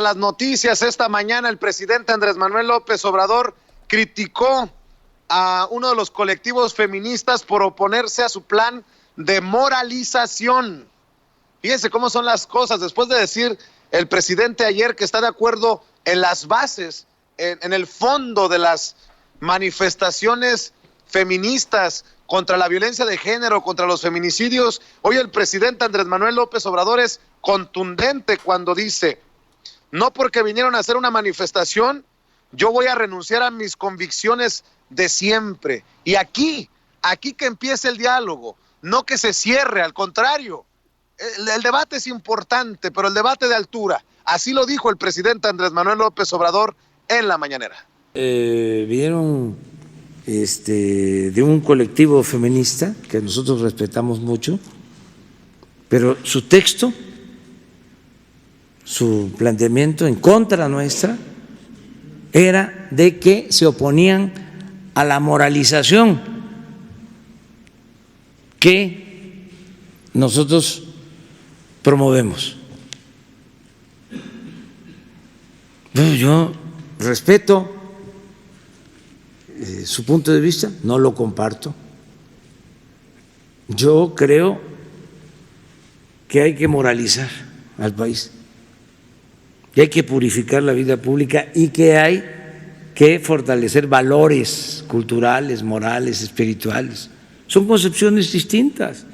las noticias esta mañana, el presidente Andrés Manuel López Obrador criticó a uno de los colectivos feministas por oponerse a su plan de moralización. Fíjense cómo son las cosas. Después de decir el presidente ayer que está de acuerdo en las bases, en el fondo de las manifestaciones feministas contra la violencia de género, contra los feminicidios, hoy el presidente Andrés Manuel López Obrador es contundente cuando dice: no porque vinieron a hacer una manifestación, yo voy a renunciar a mis convicciones de siempre. Y aquí que empiece el diálogo, no que se cierre, al contrario. El debate es importante, pero el debate de altura. Así lo dijo el presidente Andrés Manuel López Obrador en la mañanera. Vinieron de un colectivo feminista que nosotros respetamos mucho, pero su texto, su planteamiento en contra nuestra era de que se oponían a la moralización que nosotros promovemos. Yo respeto su punto de vista, no lo comparto. Yo creo que hay que moralizar al país, que hay que purificar la vida pública y que hay que fortalecer valores culturales, morales, espirituales. Son concepciones distintas,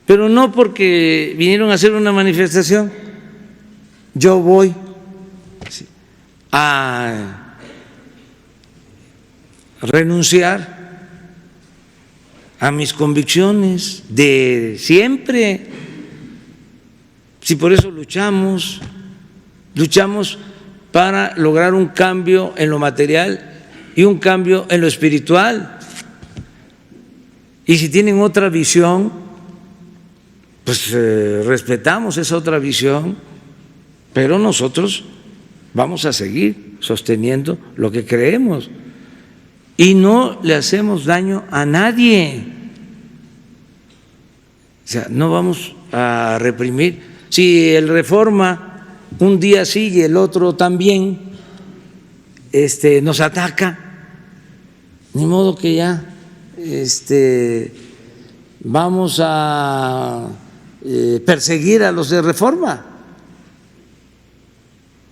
pero no porque vinieron a hacer una manifestación yo voy a renunciar a mis convicciones de siempre. Si por eso luchamos para lograr un cambio en lo material y un cambio en lo espiritual. Y si tienen otra visión, pues respetamos esa otra visión, pero nosotros vamos a seguir sosteniendo lo que creemos y no le hacemos daño a nadie. O sea, no vamos a reprimir. Si el Reforma un día sí y el otro también nos ataca, ni modo que ya vamos a perseguir a los de Reforma.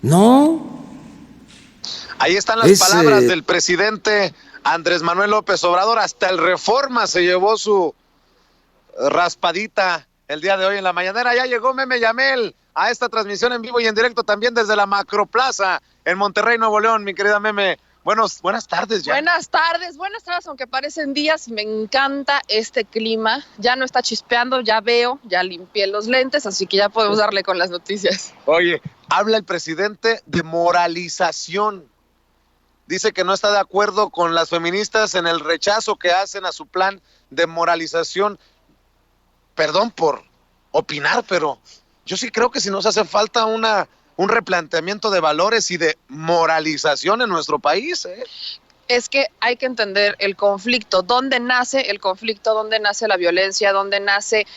No. Ahí están las palabras del presidente Andrés Manuel López Obrador. Hasta el Reforma se llevó su raspadita el día de hoy en la mañanera. Ya llegó Meme Yamel a esta transmisión en vivo y en directo también desde la Macroplaza en Monterrey, Nuevo León. Mi querida Meme, buenas tardes ya. Buenas tardes, aunque parecen días. Me encanta este clima. Ya no está chispeando, ya veo, ya limpié los lentes, así que ya podemos darle con las noticias. Oye, habla el presidente de moralización. Dice que no está de acuerdo con las feministas en el rechazo que hacen a su plan de moralización. Perdón por opinar, pero yo sí creo que si nos hace falta un replanteamiento de valores y de moralización en nuestro país. Es que hay que entender el conflicto, dónde nace el conflicto, dónde nace la violencia, dónde nace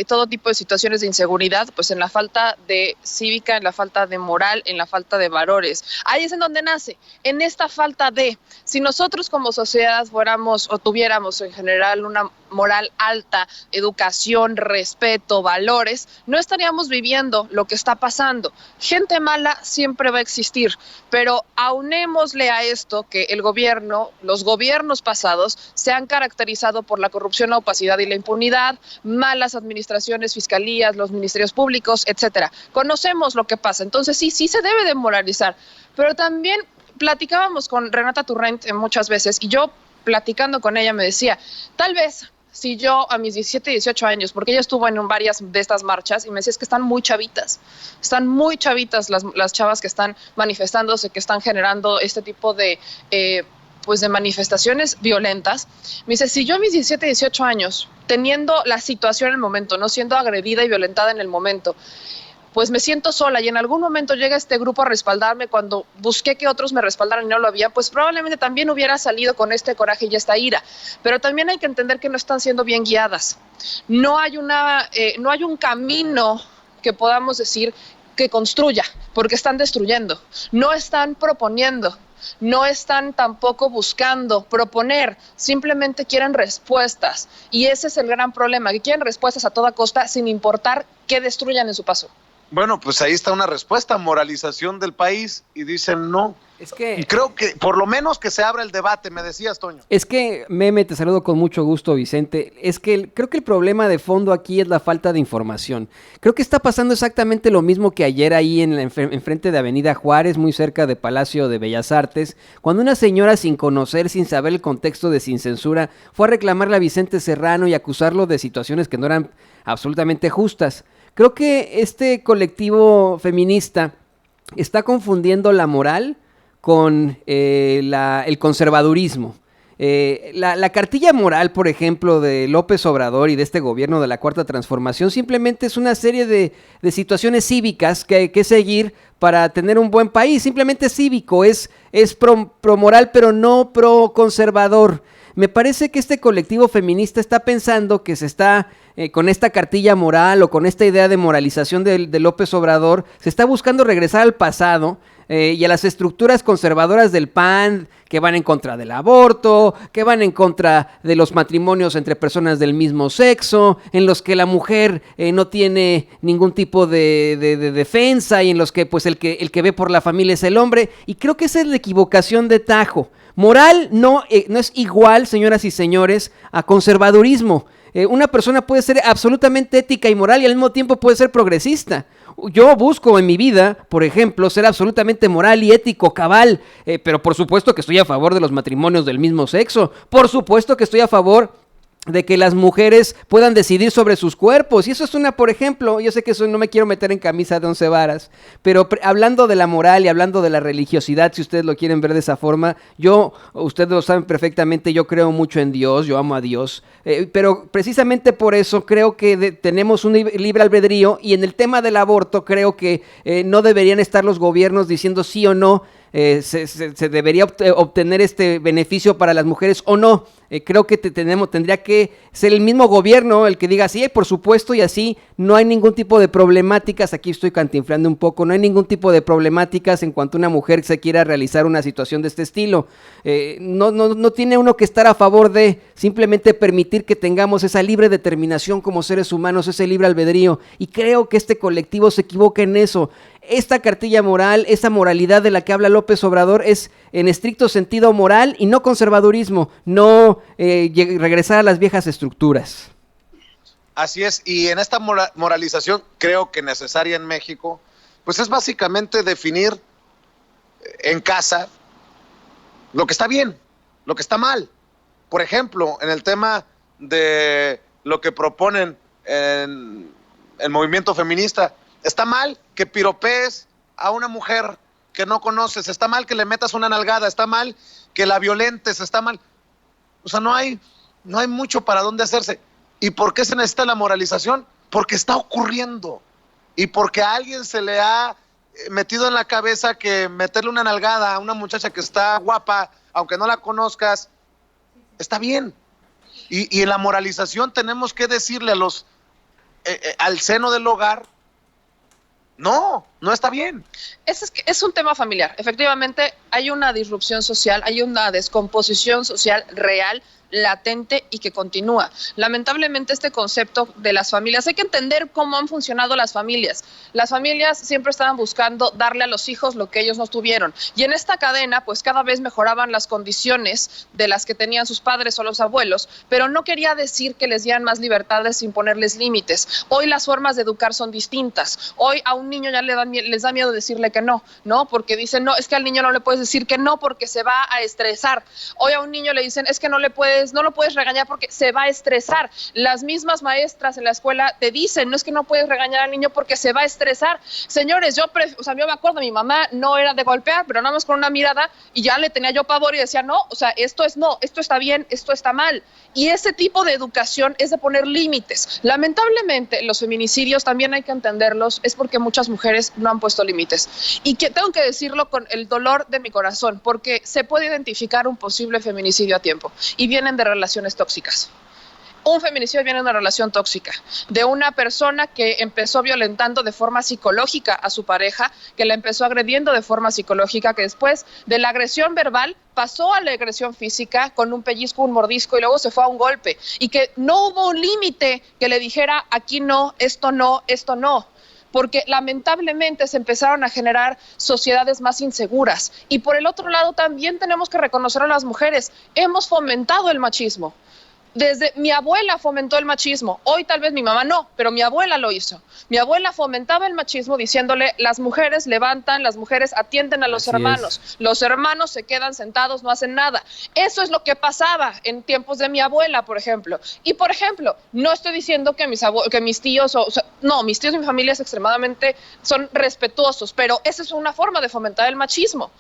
todo tipo de situaciones de inseguridad, pues en la falta de cívica, en la falta de moral, en la falta de valores. Ahí es en donde nace, en esta falta de, si nosotros como sociedad fuéramos o tuviéramos en general una moral alta, educación, respeto, valores, no estaríamos viviendo lo que está pasando. Gente mala siempre va a existir, pero aunémosle a esto que el gobierno, los gobiernos pasados se han caracterizado por la corrupción, la opacidad y la impunidad, malas administraciones, fiscalías, los ministerios públicos, etcétera. Conocemos lo que pasa, entonces sí se debe de moralizar, pero también platicábamos con Renata Turrent muchas veces y yo platicando con ella me decía, tal vez si yo a mis 17, 18 años, porque ella estuvo en varias de estas marchas y me decía, es que están muy chavitas las chavas que están manifestándose, que están generando este tipo de pues de manifestaciones violentas. Me dice, si yo a mis 17, 18 años, teniendo la situación en el momento, no siendo agredida y violentada en el momento, pues me siento sola y en algún momento llega este grupo a respaldarme cuando busqué que otros me respaldaran y no lo había, pues probablemente también hubiera salido con este coraje y esta ira. Pero también hay que entender que no están siendo bien guiadas. No hay un camino que podamos decir que construya, porque están destruyendo, no están proponiendo, no están tampoco buscando proponer, simplemente quieren respuestas. Y ese es el gran problema, que quieren respuestas a toda costa sin importar qué destruyan en su paso. Bueno, pues ahí está una respuesta, moralización del país, y dicen no. Es que... Y creo que por lo menos que se abra el debate, me decías, Toño. Es que, Meme, te saludo con mucho gusto, Vicente. Es que creo que el problema de fondo aquí es la falta de información. Creo que está pasando exactamente lo mismo que ayer ahí enfrente de Avenida Juárez, muy cerca de Palacio de Bellas Artes, cuando una señora sin conocer, sin saber el contexto de Sin Censura, fue a reclamarle a Vicente Serrano y acusarlo de situaciones que no eran absolutamente justas. Creo que este colectivo feminista está confundiendo la moral con el conservadurismo. La cartilla moral, por ejemplo, de López Obrador y de este gobierno de la Cuarta Transformación simplemente es una serie de situaciones cívicas que hay que seguir para tener un buen país. Simplemente es cívico, es pro moral, pero no pro conservador. Me parece que este colectivo feminista está pensando que se está, con esta cartilla moral o con esta idea de moralización de López Obrador, se está buscando regresar al pasado y a las estructuras conservadoras del PAN, que van en contra del aborto, que van en contra de los matrimonios entre personas del mismo sexo, en los que la mujer no tiene ningún tipo de defensa y en los que pues el que ve por la familia es el hombre. Y creo que esa es la equivocación de tajo. Moral no es igual, señoras y señores, a conservadurismo. Una persona puede ser absolutamente ética y moral y al mismo tiempo puede ser progresista. Yo busco en mi vida, por ejemplo, ser absolutamente moral y ético, cabal, pero por supuesto que estoy a favor de los matrimonios del mismo sexo, por supuesto que estoy a favor de que las mujeres puedan decidir sobre sus cuerpos, y eso es por ejemplo, yo sé que eso no me quiero meter en camisa de 11 varas, pero hablando de la moral y hablando de la religiosidad, si ustedes lo quieren ver de esa forma, ustedes lo saben perfectamente, yo creo mucho en Dios, yo amo a Dios, pero precisamente por eso creo que tenemos un libre albedrío, y en el tema del aborto creo que no deberían estar los gobiernos diciendo sí o no, se debería obtener este beneficio para las mujeres o no. Creo que tendría que ser el mismo gobierno el que diga sí, por supuesto, y así no hay ningún tipo de problemáticas. Aquí estoy cantinflando un poco, no hay ningún tipo de problemáticas en cuanto una mujer se quiera realizar una situación de este estilo. No tiene uno que estar a favor de simplemente permitir que tengamos esa libre determinación como seres humanos, ese libre albedrío, y creo que este colectivo se equivoca en eso. Esta cartilla moral, esa moralidad de la que habla López Obrador es en estricto sentido moral y no conservadurismo, no regresar a las viejas estructuras. Así es, y en esta moralización creo que necesaria en México, pues es básicamente definir en casa lo que está bien, lo que está mal. Por ejemplo, en el tema de lo que proponen en el movimiento feminista, está mal que piropees a una mujer que no conoces, está mal que le metas una nalgada, está mal que la violentes, está mal. O sea, no hay mucho para dónde hacerse. ¿Y por qué se necesita la moralización? Porque está ocurriendo. Y porque a alguien se le ha metido en la cabeza que meterle una nalgada a una muchacha que está guapa, aunque no la conozcas, está bien. Y en la moralización tenemos que decirle al seno del hogar, no está bien. Es un tema familiar. Efectivamente, hay una disrupción social, hay una descomposición social real, latente y que continúa. Lamentablemente este concepto de las familias, hay que entender cómo han funcionado las familias. Las familias siempre estaban buscando darle a los hijos lo que ellos no tuvieron. Y en esta cadena, pues cada vez mejoraban las condiciones de las que tenían sus padres o los abuelos, pero no quería decir que les dieran más libertades sin ponerles límites. Hoy las formas de educar son distintas. Hoy a un niño ya les da miedo decirle que no, porque dicen, no, es que al niño no le puedes decir que no porque se va a estresar. Hoy a un niño le dicen, es que no lo puedes regañar porque se va a estresar. Las mismas maestras en la escuela te dicen, no es que no puedes regañar al niño porque se va a estresar. Señores, yo me acuerdo, mi mamá no era de golpear, pero nada más con una mirada y ya le tenía yo pavor y decía, no, o sea, esto es no, esto está bien, esto está mal. Y ese tipo de educación es de poner límites. Lamentablemente, los feminicidios también hay que entenderlos, es porque muchas mujeres no han puesto límites. Y que tengo que decirlo con el dolor de mi corazón, porque se puede identificar un posible feminicidio a tiempo y vienen de relaciones tóxicas. Un feminicidio viene de una relación tóxica, de una persona que empezó violentando de forma psicológica a su pareja, que la empezó agrediendo de forma psicológica, que después de la agresión verbal pasó a la agresión física con un pellizco, un mordisco y luego se fue a un golpe. Y que no hubo un límite que le dijera aquí no, esto no, esto no. Porque lamentablemente se empezaron a generar sociedades más inseguras. Y por el otro lado también tenemos que reconocer a las mujeres. Hemos fomentado el machismo. Desde mi abuela fomentó el machismo, hoy tal vez mi mamá no, pero mi abuela lo hizo. Mi abuela fomentaba el machismo diciéndole, las mujeres levantan, las mujeres atienden a los hermanos, los hermanos se quedan sentados, no hacen nada. Eso es lo que pasaba en tiempos de mi abuela, por ejemplo. Y por ejemplo, no estoy diciendo que mis tíos, no, mis tíos y mi familia son respetuosos, pero esa es una forma de fomentar el machismo,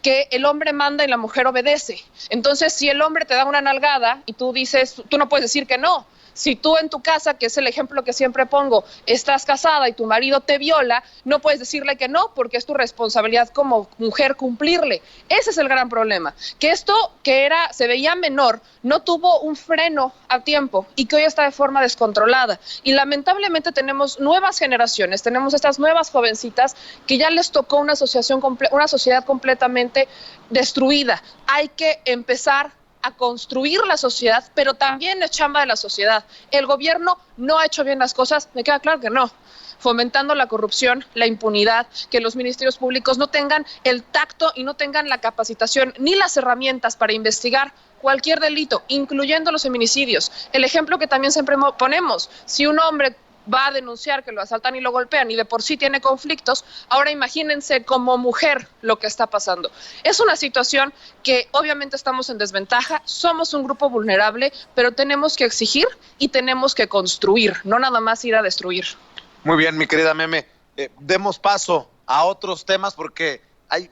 que el hombre manda y la mujer obedece. Entonces, si el hombre te da una nalgada y tú dices, tú no puedes decir que no. Si tú en tu casa, que es el ejemplo que siempre pongo, estás casada y tu marido te viola, no puedes decirle que no, porque es tu responsabilidad como mujer cumplirle. Ese es el gran problema, que esto que se veía menor, no tuvo un freno a tiempo y que hoy está de forma descontrolada. Y lamentablemente tenemos nuevas generaciones, tenemos estas nuevas jovencitas que ya les tocó una sociedad completamente destruida. Hay que empezar a construir la sociedad, pero también es chamba de la sociedad. El gobierno no ha hecho bien las cosas, me queda claro que no, fomentando la corrupción, la impunidad, que los ministerios públicos no tengan el tacto y no tengan la capacitación ni las herramientas para investigar cualquier delito, incluyendo los feminicidios. El ejemplo que también siempre ponemos, si un hombre va a denunciar que lo asaltan y lo golpean y de por sí tiene conflictos, ahora imagínense como mujer lo que está pasando. Es una situación que obviamente estamos en desventaja, somos un grupo vulnerable, pero tenemos que exigir y tenemos que construir, no nada más ir a destruir. Muy bien, mi querida Meme, demos paso a otros temas porque hay